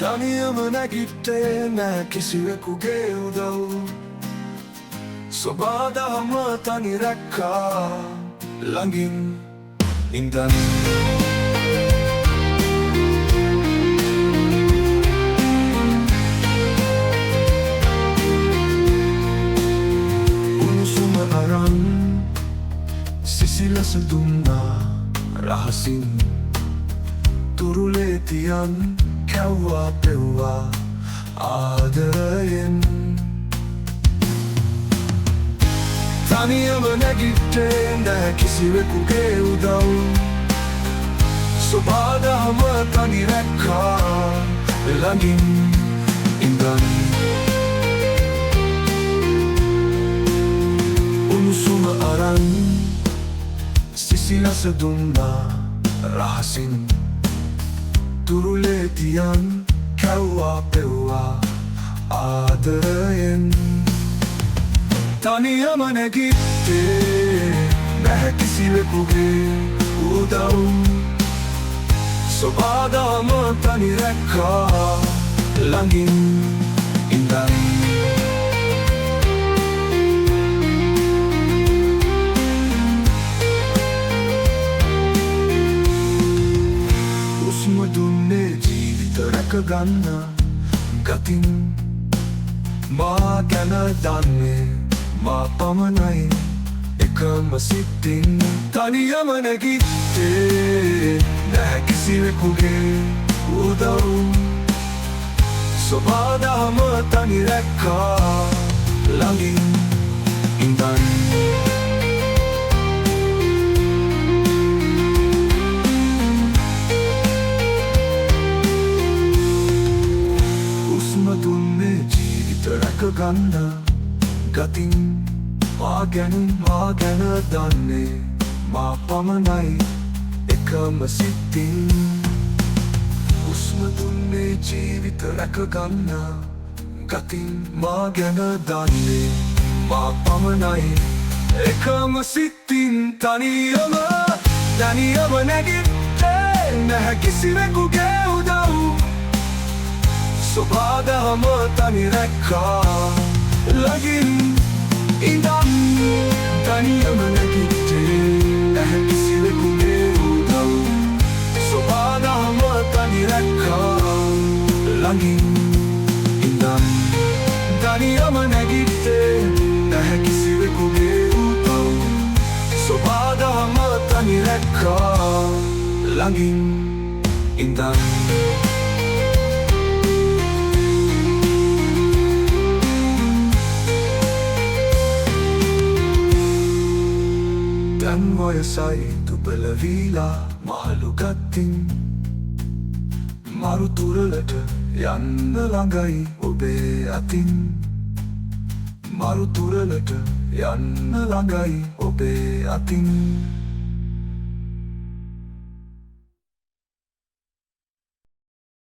තනියම නැගිට්ටේ නෑ කිසිවෙකුගේ උදව් සොබාදහම තනි රැක්කා ළඟින් ඉඳන් උණුසුම අරන් සිසිලස දුන්නා රහසින් තුරුලේ තියන් කැව්වා පෙව්වා ආදරයෙන් තනියම නැගිට්ටේ නෑ කිසිවෙකුගේ උදව් සොබාදහම තනි රැක්කා ළඟින් ඉඳන් උණුසුම අරන් සිසිලස දුන්නා රහසින් තුරුලේ තියන් කැව්වා පෙව්වා ආදරයෙන් තනියම නැගිට්ටේ නැහැ කිසිවෙකුගේ උදව් සොබාදහම තනි රැක්කා ළඟින් ඉඳන් උස්ම දුන්නේ ජීවිත රැකගන්න ගතින් මා ගැන දන්නේ මා පමණයි එකම සිතින් තනියම නැගිට්ටේ නැහැ කිසිවෙකුගේ උදව් සොබාදහම තනි රැක්කා ළඟින් ඉඳන් උස්ම දුන්නේ ජීවිත රැකගන්න ගතින් මා ගැන දන්නේ මා පමණයි එකම සිතින් උස්ම දුන්නේ ජීවිත රැකගන්න ගතින් මා ගැන දන්නේ මා පමණයි එකම සිතින් තනියම නැගිට්ටේ නැහැ කිසිවෙකුගේ උදව් සොබාදහම තනි රැක්කා ළඟින් ඉඳන් තනියම නැගිට්ටේ නැහැ කිසිවෙකුගේ උදව් සොබාදහම තනි රැක්කා ළඟින් ඉඳන් තනියම නැගිට්ටේ නැහැ කිසිවෙකුගේ උදව් සොබාදහම තනි රැක්කා ළඟින් ඉඳන් දැන් වයසයි දුබල වීලා මහලු ගත්තින් මරු තුරලට යන්න ළඟයි ඔබේ අතින් මරු තුරලට යන්න ළඟයි ඔබේ අතින්